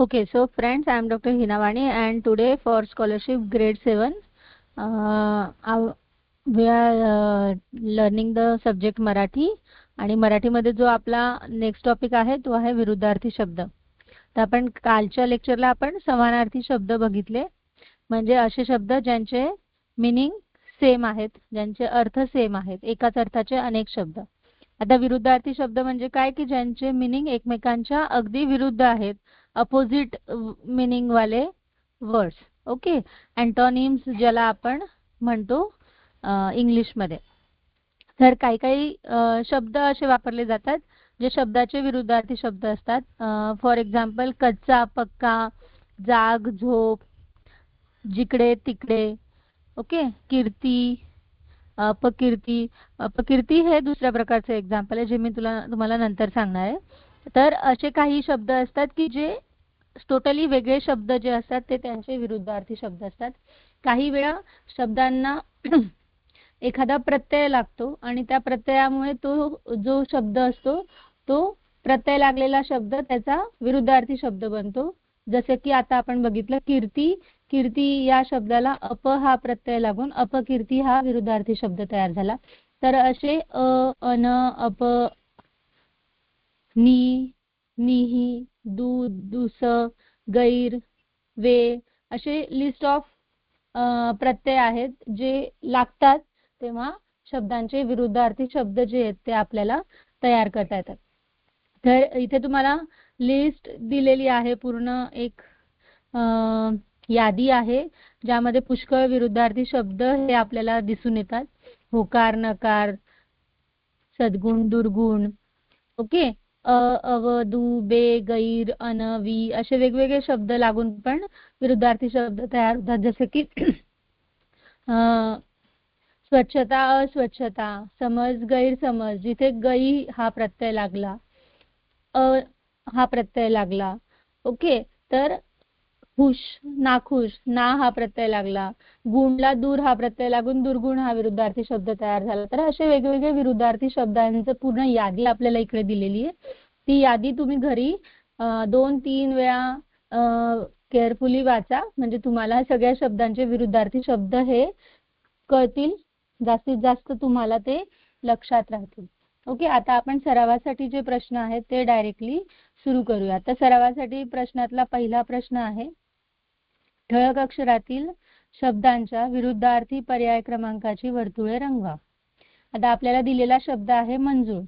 Okay, so friends, I am Dr. Hinavani and today for scholarship grade 7, we are learning the subject Marathi आणि मराठीमध्ये जो आपला next topic आहे तो आहे विरुद्धार्थी शब्द. तर आपण कालच्या लेक्चरला आपण समानार्थी शब्द बघितले, म्हणजे असे शब्द ज्यांचे मीनिंग सेम आहेत, ज्यांचे अर्थ सेम आहेत, एकाच अर्थाचे अनेक शब्द. आता विरुद्धार्थी शब्द म्हणजे काय की ज्यांचे मीनिंग एकमेकांच्या अगदी विरुद्ध आहेत, अपोजिट मीनिंग वाले वर्ड्स. ओके, अँटोनिम्स ज्याला आपण म्हणतो इंग्लिश मध्ये. तर काही काही शब्द असे वापरले जातात जे शब्दाचे विरुद्धार्थी शब्द असतात. फॉर एक्झाम्पल कच्चा, पक्का, जाग, झोप, जिकडे तिकडे. ओके, कीर्ती, अपकीर्ती. अपकीर्ती हे दुसऱ्या प्रकारचे एक्झाम्पल आहे जे मी तुम्हाला नंतर सांगणार आहे. तर असे काही शब्द असतात की जे टोटली वेगळे शब्द जे असतात ते त्यांचे विरुद्धार्थी शब्द असतात. काही वेळा शब्दांना एखादा प्रत्यय लागतो आणि त्या प्रत्ययामुळे तो जो शब्द असतो तो प्रत्यय लागलेला शब्द त्याचा विरुद्धार्थी शब्द बनतो. जसे की आता आपण बघितलं कीर्ती. कीर्ती या शब्दाला अप हा प्रत्यय लागून अपकीर्ती हा विरुद्धार्थी शब्द तयार झाला. तर असे अन, अप, नी, निही, दूध, दुस, गैर, वे असे लिस्ट ऑफ प्रत्यय आहेत जे लागतात तेव्हा शब्दांचे विरुद्धार्थी शब्द जे आहेत ते आपल्याला तयार करता येतात. तर इथे तुम्हाला लिस्ट दिलेली आहे, पूर्ण एक यादी आहे ज्यामध्ये पुष्कळ विरुद्धार्थी शब्द हे आपल्याला दिसून येतात. होकार, नकार, सद्गुण, दुर्गुण. ओके, अव, दु, बे, गैर, अन, वी असे वेगवेगळे शब्द लागून पण विरुद्धार्थी शब्द तयार होतात. जसे की स्वच्छता, अस्वच्छता, समज, गैरसमज, जिथे गै हा प्रत्यय लागला, हा प्रत्यय लागला. ओके, तर खुश, नाखुश, ना हा प्रत्यय लागला, गुणला दूर हा प्रत्यय लागून दुर्गुण हा विरुद्धार्थी शब्द तयार झाला. तर असे वेगवेगळे विरुद्धार्थी शब्दांचं पूर्ण यादी आपल्याला इकडे दिलेली आहे. ती यादी तुम्ही घरी 2-3 वेळा केअरफुली वाचा, म्हणजे तुम्हाला सगळ्या शब्दांचे विरुद्धार्थी शब्द हे कळतील, जास्तीत जास्त तुम्हाला ते लक्षात राहतील. ओके, आता आपण सरावासाठी जे प्रश्न आहेत ते डायरेक्टली सुरू करूया. आता सरावासाठी प्रश्नातला पहिला प्रश्न आहे, ठळक अक्षरातील शब्दांच्या विरुद्धार्थी पर्याय क्रमांकाची वर्तुळे रंगवा. आता आपल्याला दिलेला शब्द आहे मंजूळ.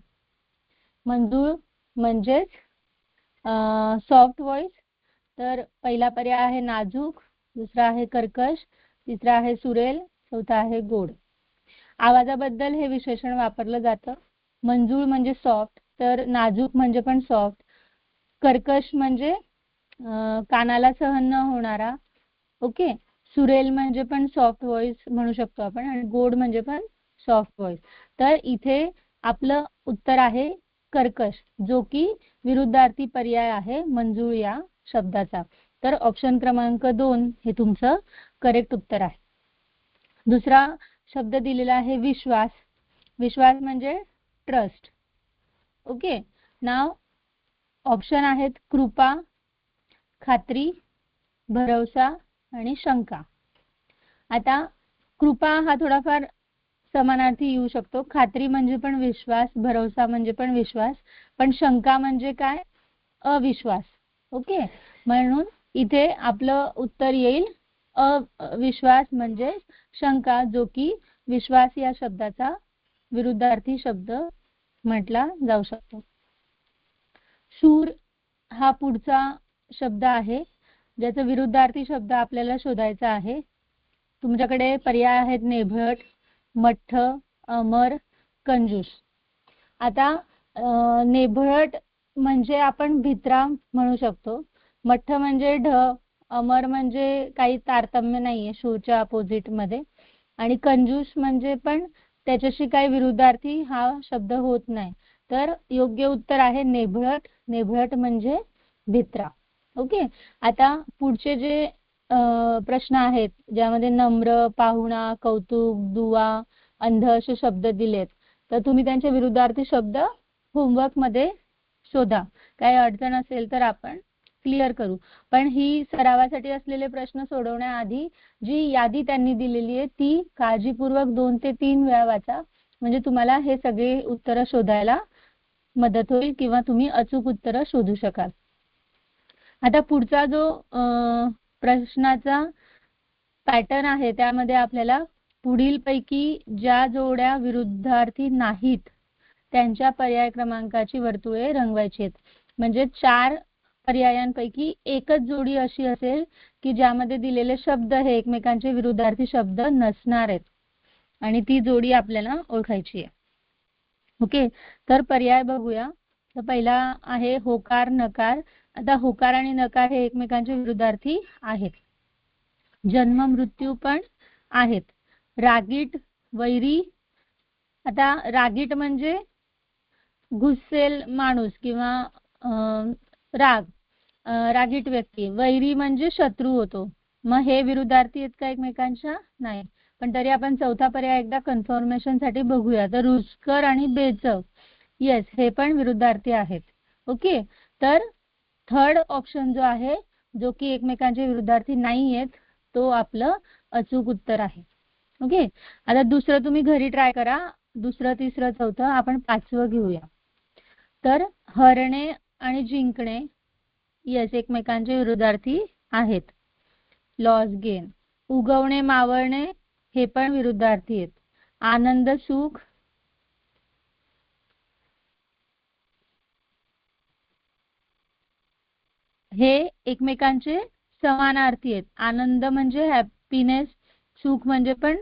मंजूळ म्हणजेच सॉफ्ट व्हॉइस. तर पहिला पर्याय आहे नाजूक, दुसरा आहे कर्कश, तिसरा आहे सुरेल, चौथा आहे गोड. आवाजाबद्दल हे विशेषण वापरलं जातं. मंजूळ म्हणजे सॉफ्ट, तर नाजूक म्हणजे पण सॉफ्ट. कर्कश म्हणजे कानाला सहन न होणारा. ओके, सुरेल म्हणजे पण सॉफ्ट व्हॉइस म्हणू शकतो आपण, आणि गोड म्हणजे पण सॉफ्ट व्हॉइस. तर इथे आपलं उत्तर आहे कर्कश, जो की विरुद्धार्थी पर्याय आहे मंजूळ या शब्दाचा. तर ऑप्शन क्रमांक 2 हे तुमचं करेक्ट उत्तर आहे. दुसरा शब्द दिलेला आहे विश्वास. विश्वास म्हणजे ट्रस्ट. ओके, नाव ऑप्शन आहेत कृपा, खात्री, भरवसा आणि शंका. आता कृपा हा थोडाफार समानार्थी येऊ शकतो. खात्री म्हणजे पण विश्वास, भरवसा म्हणजे पण विश्वास, पण शंका म्हणजे काय? अविश्वास. ओके, म्हणून इथे आपलं उत्तर येईल अविश्वास म्हणजे शंका, जो की विश्वास या शब्दाचा विरुद्धार्थी शब्द म्हटला जाऊ शकतो. शूर हा पुढचा शब्द आहे ज्याचा विरुद्धार्थी शब्द आपल्याला शोधायचा आहे. तुमच्याकडे पर्याय आहेत नेभट, मठ्ठ, अमर, कंजूस. आता नेभट म्हणजे आपण भित्रा म्हणू शकतो, मठ्ठ म्हणजे ढ, अमर म्हणजे काही तारतम्य नाहीये शूरच्या अपोजिट मध्ये, आणि कंजूस म्हणजे पण त्याच्याशी काही विरुद्धार्थी हा शब्द होत नाही. तर योग्य उत्तर आहे नेभट. नेभट म्हणजे भित्रा. ओके, आता पुढचे जे प्रश्न आहेत ज्यामध्ये नम्र, पाहुणा, कौतुक, दुवा, अंध असे शब्द दिलेत, तर तुम्ही त्यांचे विरुद्धार्थी शब्द होमवर्क मध्ये शोधा. काही अडचण असेल तर आपण क्लिअर करू. पण ही सरावासाठी असलेले प्रश्न सोडवण्याआधी जी यादी त्यांनी दिलेली आहे ती काळजीपूर्वक 2 ते 3 वेळा वाचा, म्हणजे तुम्हाला हे सगळे उत्तरं शोधायला मदत होईल किंवा तुम्ही अचूक उत्तरं शोधू शकाल. आता पुढचा जो प्रश्नाचा पॅटर्न आहे त्यामध्ये आपल्याला पुढीलपैकी ज्या जोड्या विरुद्धार्थी नाहीत त्यांच्या पर्याय क्रमांकाची वर्तुळे रंगवायची आहेत. म्हणजे 4 पर्यायांपैकी एकच जोडी अशी असेल की ज्यामध्ये दिलेले शब्द हे एकमेकांचे विरुद्धार्थी शब्द नसणार आहेत आणि ती जोडी आपल्याला ओळखायची आहे. ओके, तर पर्याय बघूया. तर पहिला आहे होकार नकार. आता होकार आणि नकार हे एकमेकांचे विरुद्धार्थी आहेत. जन्म मृत्यू पण आहेत. रागीट वैरी. आता रागीट म्हणजे गुस्सेल माणूस किंवा रागीट व्यक्ती. वैरी म्हणजे शत्रू होतो. मग हे विरुद्धार्थी आहेत का एकमेकांच्या? नाही. पण तरी आपण चौथा पर्याय एकदा कन्फर्मेशन साठी बघूया. तर रुचकर आणि बेचव, येस, हे पण विरुद्धार्थी आहेत. ओके, तर थर्ड ऑप्शन जो आहे जो की एकमेकांचे विरुद्धार्थी नाही आहेत तो आपलं अचूक उत्तर आहे. ओके, आता दुसरं तुम्ही घरी ट्राय करा. दुसरं तिसरं चौथं, आपण 5वं घेऊया. तर हरणे आणि जिंकणे, येस, एकमेकांचे विरुद्धार्थी आहेत. Loss gain. उगवणे मावळणे हे पण विरुद्धार्थी आहेत. आनंद सुख, हे एकमेकांचे समानार्थी आहेत. आनंद म्हणजे हॅपीनेस, सुख म्हणजे पण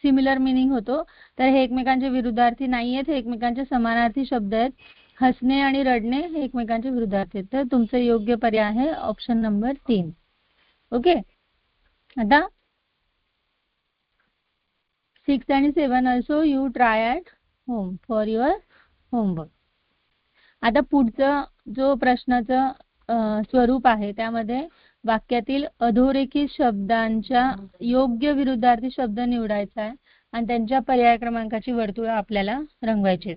सिमिलर मिनिंग होतो. तर हे एकमेकांचे विरुद्धार्थी नाही आहेत, हे एकमेकांचे समानार्थी शब्द आहेत. हसणे आणि रडणे हे एकमेकांचे विरुद्धार्थी आहेत. तर तुमचं योग्य पर्याय आहे ऑप्शन नंबर 3. ओके, आता 6 आणि 7 also you try at home for your homework. आता पुढचं जो प्रश्नाचं स्वरूप आहे त्यामध्ये वाक्यातील अधोरेखित शब्दांच्या योग्य विरुद्धार्थी शब्द निवडायचा आहे आणि त्यांच्या पर्याय क्रमांकाची वर्तुळं आपल्याला रंगवायची.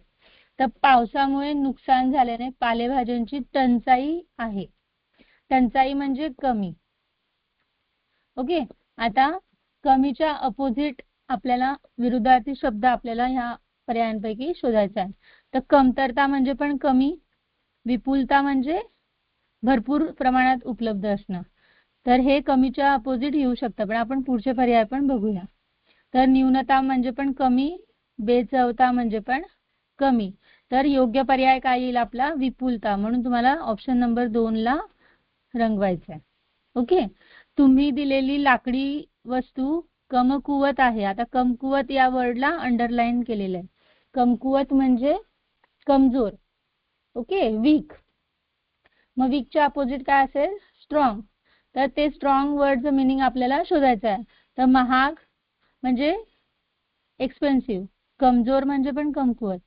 तर पावसामुळे नुकसान झाल्याने पालेभाज्यांची टंचाई आहे. टंचाई म्हणजे कमी. ओके, आता कमीच्या अपोजिट आपल्याला विरुद्धार्थी शब्द आपल्याला ह्या पर्यायांपैकी शोधायचा आहे. तर कमतरता म्हणजे पण कमी, विपुलता म्हणजे भरपूर प्रमाणात उपलब्ध असणं. तर हे कमीच्या अपोजिट येऊ शकतं, पण आपण पुढचे पर्याय पण बघूया. तर न्यूनता म्हणजे पण कमी, बेचवता म्हणजे पण कमी. तर योग्य पर्याय काय येईल आपला? विपुलता. म्हणून तुम्हाला ऑप्शन नंबर 2 ला रंगवायचं आहे. ओके, तुम्ही दिलेली लाकडी वस्तू कमकुवत आहे. आता कमकुवत या वर्डला अंडरलाईन केलेलं आहे. कमकुवत म्हणजे कमजोर. Okay, weak. मग वीकच्या अपोजिट काय असेल? स्ट्रॉंग. तर ते स्ट्रॉंग वर्डचं मिनिंग आपल्याला शोधायचं आहे. तर महाग म्हणजे एक्सपेन्सिव्ह, कमजोर म्हणजे पण कमकुवत,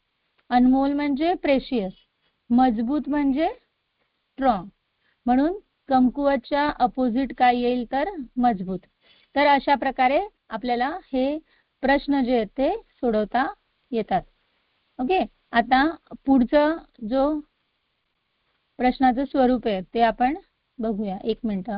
अनमोल म्हणजे प्रेशियस, मजबूत म्हणजे स्ट्रॉंग. म्हणून कमकुवतच्या अपोजिट काय येईल? तर मजबूत. तर अशा प्रकारे आपल्याला हे प्रश्न जे आहेत ते सोडवता येतात. ओके, आता पुढचं जो प्रश्नाचं स्वरूप आहे ते आपण बघूया. 1 मिनिट.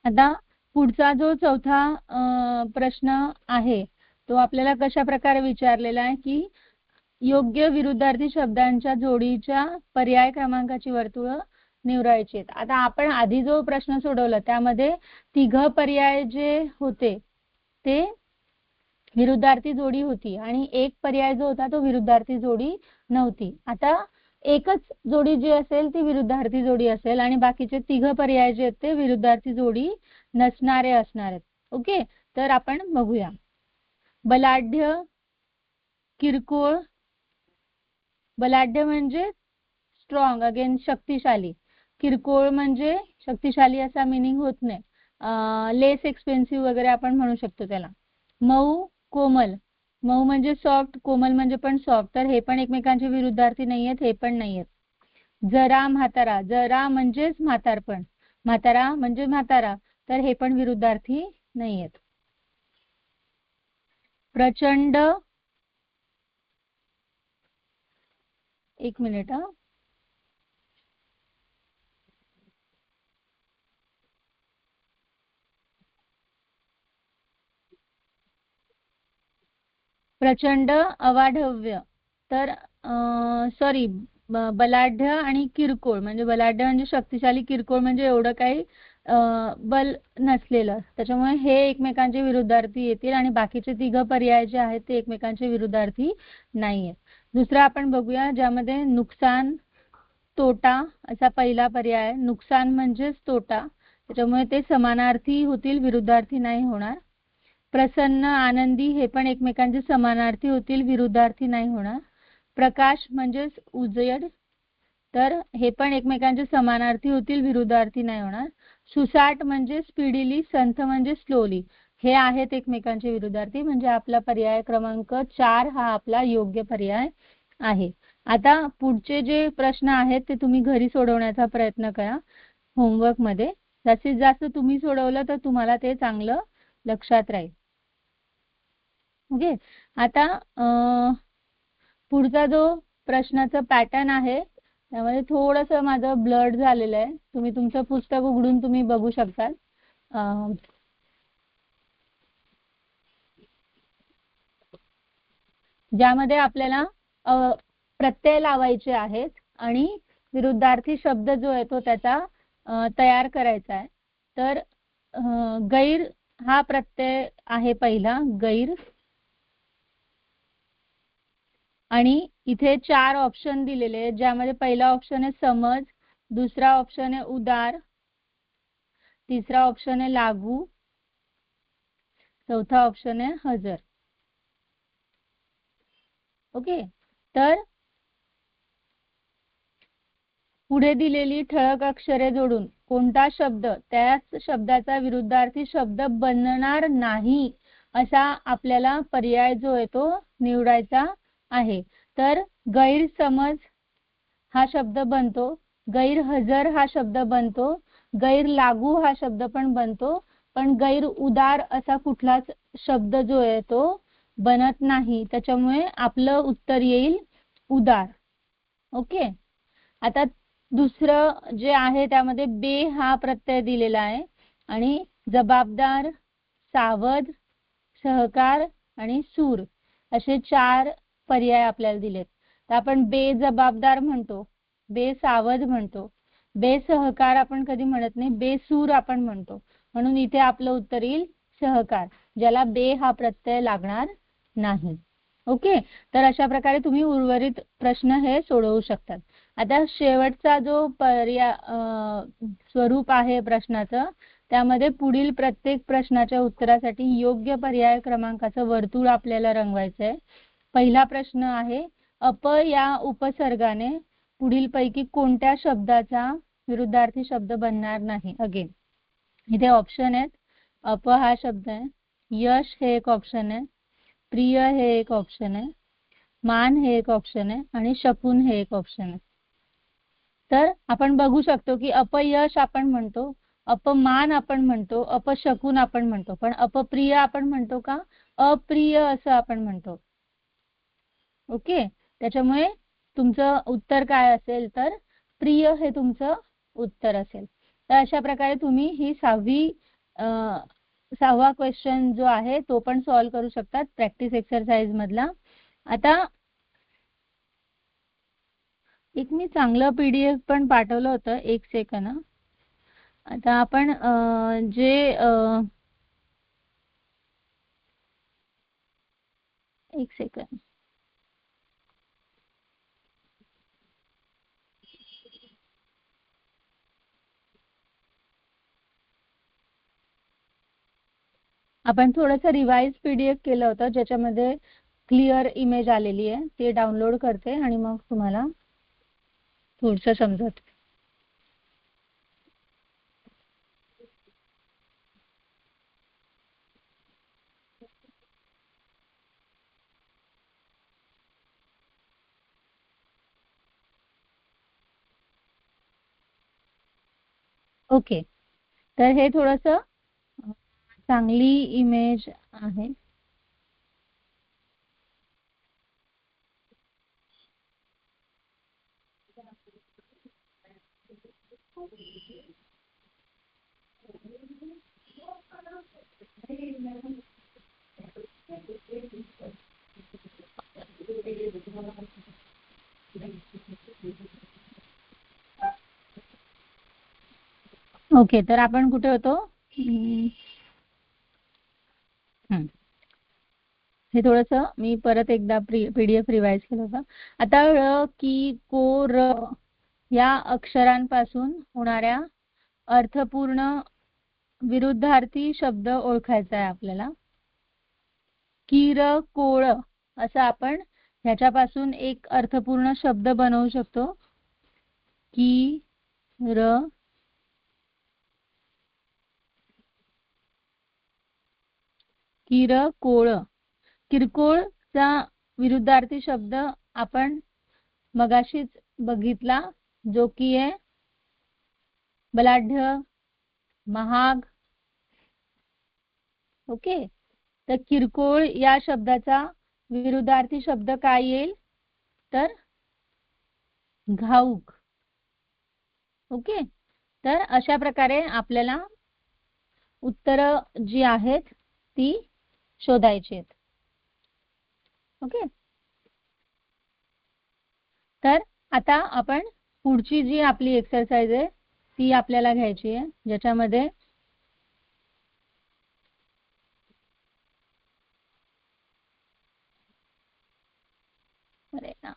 आता पुढचा जो चौथा प्रश्न आहे तो आपल्याला कशा प्रकारे विचारलेला आहे की योग्य विरुद्धार्थी शब्दांच्या जोडीच्या पर्याय क्रमांकाची वर्तुळं निवडायची आहेत. आता आपण आधी जो प्रश्न सोडवला त्यामध्ये 3 पर्याय जे होते ते विरुद्धार्थी जोडी होती आणि एक पर्याय जो होता तो विरुद्धार्थी जोडी नव्हती. आता एकच जोडी जी असेल ती विरुद्धार्थी जोडी असेल आणि बाकीचे तिघ पर्याय जे आहेत ते विरुद्धार्थी जोडी नसणारे असणार आहेत. ओके, तर आपण बघूया. बलाढ्य, किरकोळ. बलाढ्य म्हणजे स्ट्रॉंग, अगेन शक्तिशाली. किरकोळ म्हणजे शक्तिशाली असा मिनिंग होत नाही, लेस एक्सपेन्सिव्ह वगैरे आपण म्हणू शकतो त्याला. मऊ, कोमल. मऊ म्हणजे सॉफ्ट, कोमल म्हणजे पण सॉफ्ट, तर हे पण एकमेकांचे विरुद्धार्थी नाही आहेत, हे पण नाही आहेत. जरा, म्हातारा. जरा म्हणजेच म्हातारपण, म्हातारा म्हणजे म्हातारा, तर हे पण विरुद्धार्थी नाही आहेत. प्रचंड. एक मिनिट हा. प्रचंड, अवाढव्य. तर सॉरी, बलाढ्य आणि किरकोळ. म्हणजे बलाढ्य म्हणजे शक्तिशाली, किरकोळ म्हणजे एवढं काही बल नसलेलं, त्याच्यामुळे हे एकमेकांचे विरुद्धार्थी येतील आणि बाकीचे तिघ पर्याय जे आहेत ते एकमेकांचे विरुद्धार्थी नाहीये. दुसरा आपण बघूया, ज्यामध्ये नुकसान, तोटा असा पहिला पर्याय आहे. नुकसान म्हणजेच तोटा, त्याच्यामुळे ते समानार्थी होतील, विरुद्धार्थी नाही होणार. प्रसन्न, आनंदी हे पण एकमेकांचे समानार्थी होतील, विरुद्धार्थी नाही होणार. प्रकाश म्हणजेच उजेड, तर हे पण एकमेकांचे समानार्थी होतील, विरुद्धार्थी नाही होणार. सुसाट म्हणजे स्पीडीली, संथ म्हणजे स्लोली, हे आहेत एकमेकांचे विरुद्धार्थी, म्हणजे आपला पर्याय क्रमांक 4 हा आपला योग्य पर्याय आहे. आता पुढचे जे प्रश्न आहेत ते तुम्ही घरी सोडवण्याचा प्रयत्न करा होमवर्क मध्ये. जास्तीत जास्त तुम्ही सोडवलं तर तुम्हाला ते चांगलं लक्षात राहील. ओके, आता पुढचा जो प्रश्नाचा पॅटर्न आहे त्यामध्ये थोडंसं माझं ब्लड झालेलं आहे, तुम्ही तुमचं पुस्तक उघडून तुम्ही बघू शकता. ज्यामध्ये आपल्याला प्रत्यय लावायचे आहेत आणि विरुद्धार्थी शब्द जो आहे तो त्याचा तयार करायचा आहे. तर गैर हा प्रत्यय आहे पहिला, गैर. आणि इथे 4 ऑप्शन दिलेले आहेत, ज्यामध्ये पहिला ऑप्शन आहे समज, दुसरा ऑप्शन आहे उदार, तिसरा ऑप्शन आहे लागू, चौथा ऑप्शन आहे हजर. ओके, तर पुढे दिलेली ठळक अक्षरे जोडून कोणता शब्द त्याच शब्दाचा विरुद्धार्थी शब्द बनणार नाही असा आपल्याला पर्याय जो आहे तो निवडायचा आहे. तर गैरसमज हा शब्द बनतो, गैरहजर हा शब्द बनतो, गैरलागू हा शब्द पण बनतो, पण गैर उदार असा कुठलाच शब्द जो आहे तो बनत नाही, त्याच्यामुळे आपलं उत्तर येईल उदार. ओके, आता दुसरं जे आहे त्यामध्ये बे हा प्रत्यय दिलेला आहे आणि जबाबदार, सावध, सहकार आणि सूर असे 4 पर्याय आपल्याला दिलेत. तर आपण बेजबाबदार म्हणतो, बेसावध म्हणतो, बेसहकार आपण कधी म्हणत नाही, बेसूर आपण म्हणतो, म्हणून इथे आपलं उत्तर येईल सहकार, ज्याला बे हा प्रत्यय लागणार नाही. ओके, तर अशा प्रकारे तुम्ही उर्वरित प्रश्न हे सोडवू शकतात. आता शेवटचा जो पर्याय स्वरूप आहे प्रश्नाचं, त्यामध्ये पुढील प्रत्येक प्रश्नाच्या उत्तरासाठी योग्य पर्याय क्रमांकाचं वर्तुळ आपल्याला रंगवायचं आहे. पहिला प्रश्न आहे, अप या उपसर्गाने पुढीलपैकी कोणत्या शब्दाचा विरुद्धार्थी शब्द बनणार नाही. अगेन इथे ऑप्शन आहेत, अप हा शब्द आहे, यश हे एक ऑप्शन आहे, प्रिय हे एक ऑप्शन आहे, मान हे एक ऑप्शन आहे आणि शकुन हे एक ऑप्शन आहे. तर आपण बघू शकतो की अपयश आपण म्हणतो, अपमान आपण म्हणतो, अपशकुन आपण म्हणतो, पण अपप्रिय आपण म्हणतो का? अप्रिय असं आपण म्हणतो. ओके, त्याच्यामुळे तुमचं उत्तर काय असेल तर प्रिय हे तुमचं उत्तर असेल. तर अशा प्रकारे तुम्ही ही 6वा क्वेश्चन जो आहे तो पण सॉल्व्ह करू शकतात प्रॅक्टिस एक्सरसाइज मधला. आता एक मी चांगलं PDF पण पाठवलं होतं, एक सेकंद. आता आपण जे एक सेकंद, आपण थोडंसं रिवाइज PDF केलं होतं ज्याच्यामध्ये क्लिअर इमेज आलेली आहे, ते डाउनलोड करते आणि मग तुम्हाला थोडंसं समजत. ओके, तर हे थोडंसं चांगली इमेज आहे. ओके, तर आपण कुठे होतो? हे थोडंसं मी परत एकदा PDF रिवाइज केलं होतं. आता ळ, की, को, र या अक्षरांपासून होणाऱ्या अर्थपूर्ण विरुद्धार्थी शब्द ओळखायचा आहे आपल्याला. किरकोळ असं आपण ह्याच्यापासून एक अर्थपूर्ण शब्द बनवू शकतो. किरकोळ. किरकोळचा विरुद्धार्थी शब्द आपण मगाशीच बघितला, जो की आहे बलाढ्य, महाग. ओके, तर किरकोळ या शब्दाचा विरुद्धार्थी शब्द काय येईल? तर घाऊक. ओके, तर अशा प्रकारे आपल्याला उत्तरं जी आहेत ती शोधायची आहेत. ओके, तर आता आपण पुढची जी आपली एक्सरसाइज आहे ती आपल्याला घ्यायची आहे, ज्याच्यामध्ये अरे ना,